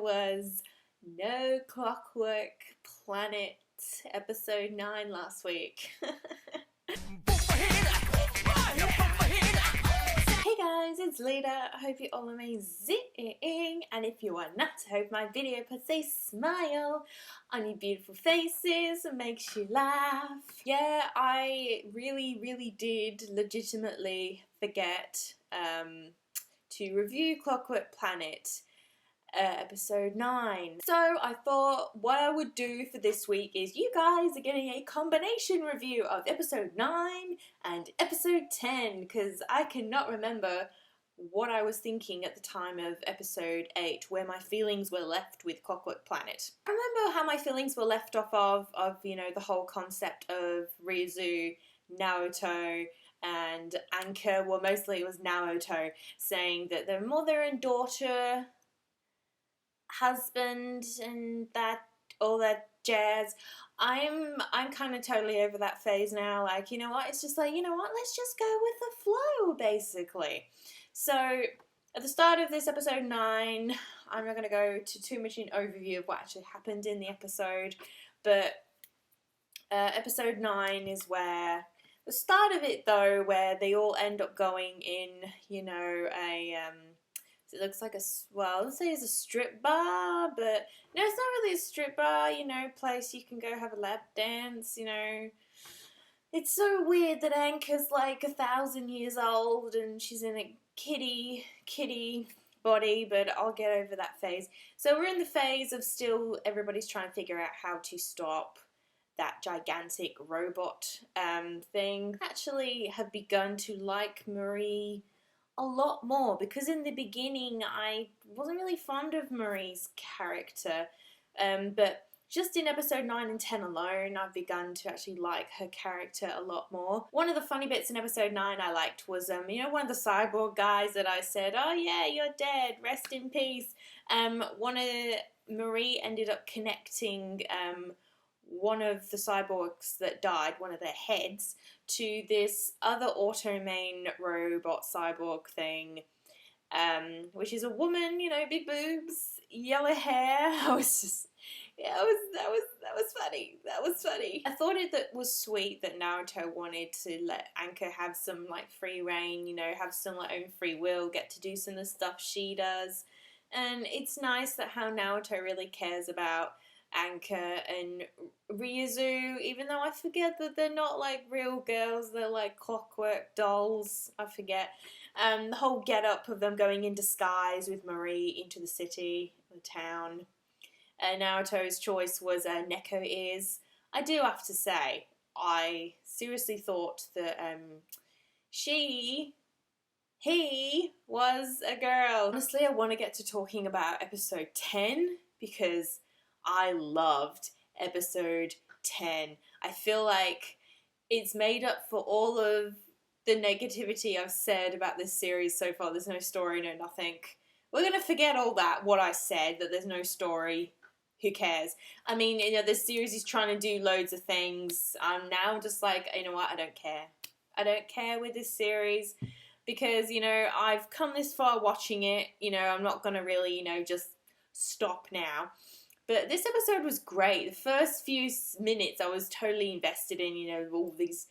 was no Clockwork Planet episode 9 last week. Hey guys, it's Lita. I hope you're all amazing, and if you are not, I hope my video puts a smile on your beautiful faces and makes you laugh. Yeah, I really did legitimately forget to review Clockwork Planet episode 9. So I thought what I would do for this week is you guys are getting a combination review of episode 9 and episode 10, because I cannot remember what I was thinking at the time of episode 8, where my feelings were left with Clockwork Planet. I remember how my feelings were left off of you know, the whole concept of Ryuzu, Naoto, and Anka. Well, mostly it was Naoto saying that their mother and daughter, husband, and that all that jazz. I'm kind of totally over that phase now. Like, you know what, it's just like, you know what, let's just go with the flow, basically. So at the start of this episode 9, I'm not going to go to too much in overview of what actually happened in the episode, but episode 9 is where the start of it, though, where they all end up going in, you know, it looks like well, let's say it's a strip bar, but no, it's not really a strip bar, you know, place you can go have a lap dance, you know. It's so weird that Anka's like 1,000 years old and she's in a kitty body, but I'll get over that phase. So we're in the phase of still everybody's trying to figure out how to stop that gigantic robot thing. I actually have begun to like Marie a lot more, because in the beginning I wasn't really fond of Marie's character, but just in episode 9 and 10 alone I've begun to actually like her character a lot more. One of the funny bits in episode 9 I liked was you know, one of the cyborg guys that I said, oh yeah, you're dead, rest in peace. Marie ended up connecting one of the cyborgs that died, one of their heads, to this other Automane robot cyborg thing, which is a woman, you know, big boobs, yellow hair. I was just, yeah, that was funny. That was funny. I thought that was sweet that Naruto wanted to let Anka have some like free reign, you know, have some like own free will, get to do some of the stuff she does, and it's nice that how Naruto really cares about Anka and Ryuzu, even though I forget that they're not like real girls, they're like clockwork dolls. I forget. The whole get up of them going in disguise with Marie into the city, the town. Naruto's choice was Neko ears. I do have to say, I seriously thought that he was a girl. Honestly, I want to get to talking about episode 10 because I loved episode 10. I feel like it's made up for all of the negativity I've said about this series so far. There's no story, no nothing. We're going to forget all that, what I said, that there's no story. Who cares? I mean, you know, this series is trying to do loads of things. I'm now just like, you know what, I don't care. I don't care with this series because, you know, I've come this far watching it. You know, I'm not going to really, you know, just stop now. But this episode was great. The first few minutes I was totally invested in, you know, all these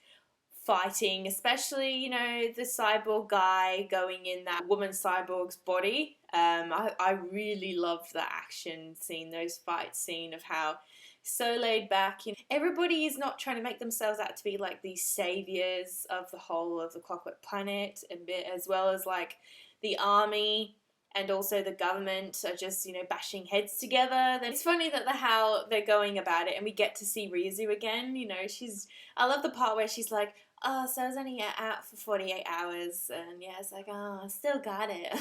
fighting, especially, you know, the cyborg guy going in that woman cyborg's body. I really loved that action scene, those fight scene of how so laid back. You know, everybody is not trying to make themselves out to be like these saviors of the whole of the Clockwork Planet, a bit, as well as like the army and also the government are just, you know, bashing heads together. Then it's funny that how they're going about it, and we get to see Ryuzu again. You know, I love the part where she's like, oh, so I was only out for 48 hours, and yeah, it's like, oh, I still got it.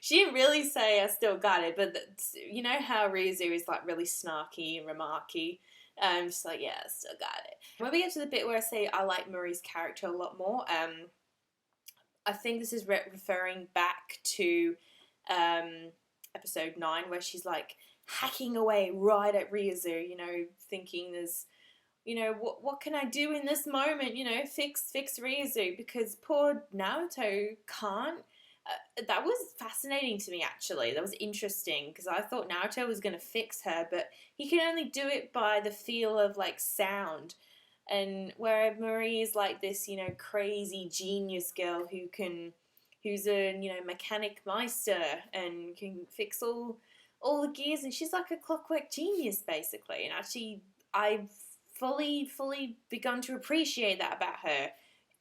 She didn't really say I still got it, but you know how Ryuzu is like really snarky and remarky. Just like, yeah, I still got it. When we get to the bit where I say I like Marie's character a lot more, I think this is referring back to episode 9, where she's like hacking away right at Ryuzu, you know, thinking there's, you know, what can I do in this moment, you know, fix Ryuzu, because poor Naruto can't, that was fascinating to me, actually. That was interesting because I thought Naruto was going to fix her, but he can only do it by the feel of like sound. And where Marie is like this, you know, crazy genius girl who's a, you know, mechanic meister and can fix all the gears, and she's like a clockwork genius basically. And actually, I've fully begun to appreciate that about her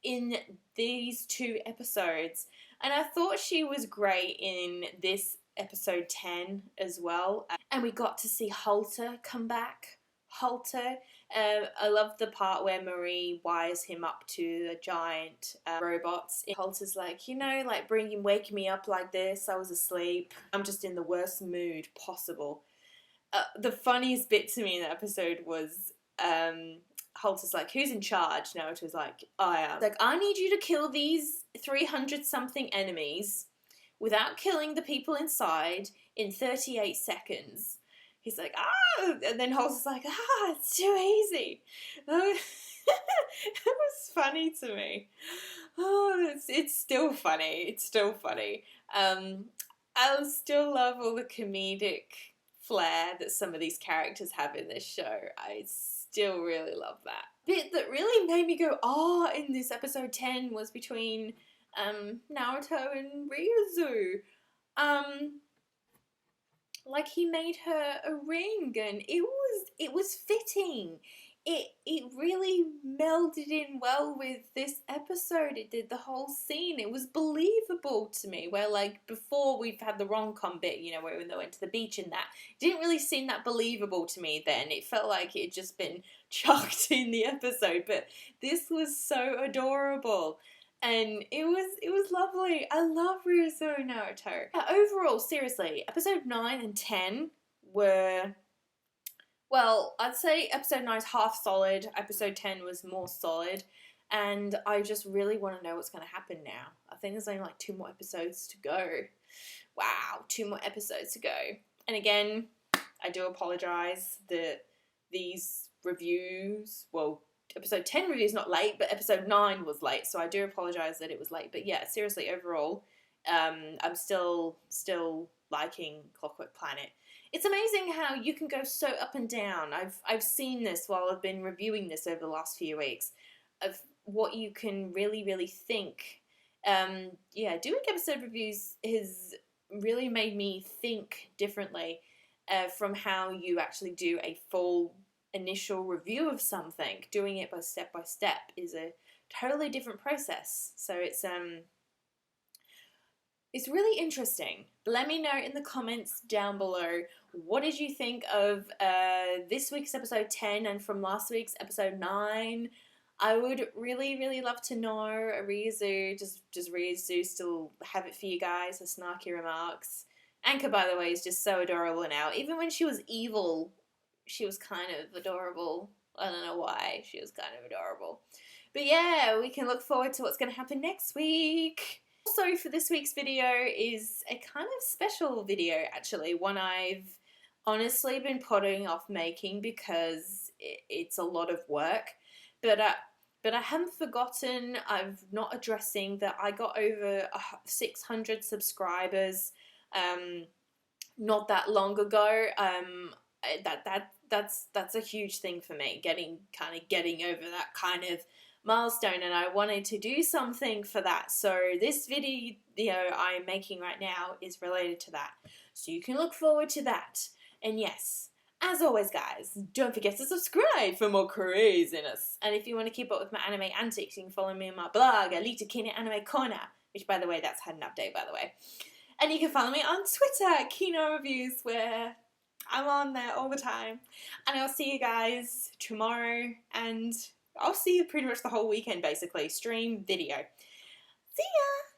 in these 2 episodes. And I thought she was great in this episode 10 as well. And we got to see Halter come back. Halter. I love the part where Marie wires him up to the giant robots. Halter's like, you know, like wake me up like this. I was asleep. I'm just in the worst mood possible. The funniest bit to me in the episode was Halter's like, who's in charge? Naruto's like, I am. Like, I need you to kill these 300-something enemies without killing the people inside in 38 seconds. He's like, and then Halter's like, it's too easy. It was funny to me. It's still funny. It's still funny. I still love all the comedic flair that some of these characters have in this show. I still really love that. Bit that really made me go, in this episode 10 was between Naruto and Ryuzu. Like, he made her a ring, and it was fitting. It really melded in well with this episode. It did the whole scene. It was believable to me. Where, like, before we've had the rom-com bit, you know, where they went to the beach and that, it didn't really seem that believable to me then. It felt like it had just been chucked in the episode. But this was so adorable. And it was lovely. I love Ryuzo and Naruto. Overall, seriously, episode 9 and 10 were, well, I'd say episode 9 is half solid. Episode 10 was more solid. And I just really want to know what's going to happen now. I think there's only like 2 more episodes to go. Wow, 2 more episodes to go. And again, I do apologise that these reviews, well, episode 10 review is not late, but episode 9 was late, so I do apologise that it was late. But yeah, seriously, overall, I'm still liking Clockwork Planet. It's amazing how you can go so up and down. I've seen this while I've been reviewing this over the last few weeks, of what you can really think. Doing episode reviews has really made me think differently from how you actually do a full initial review of something. Doing it by step is a totally different process. So it's really interesting. Let me know in the comments down below, what did you think of this week's episode 10 and from last week's episode 9? I would really love to know. Ryuzu, does Ryuzu still have it for you guys? The snarky remarks. Anka, by the way, is just so adorable now. Even when she was evil, she was kind of adorable. I don't know why. She was kind of adorable. But yeah, we can look forward to what's going to happen next week. Also, for this week's video is a kind of special video, actually. One I've honestly been putting off making because it's a lot of work. But I haven't forgotten, I'm not addressing that I got over 600 subscribers not that long ago. That's a huge thing for me, getting over that kind of milestone, and I wanted to do something for that. So this video I'm making right now is related to that. So you can look forward to that. And yes, as always guys, don't forget to subscribe for more craziness. And if you want to keep up with my anime antics, you can follow me on my blog, Alita Kino Anime Corner, which by the way, that's had an update by the way. And you can follow me on Twitter, Kino Reviews, where I'm on there all the time. And I'll see you guys tomorrow, and I'll see you pretty much the whole weekend basically. Stream, video. See ya!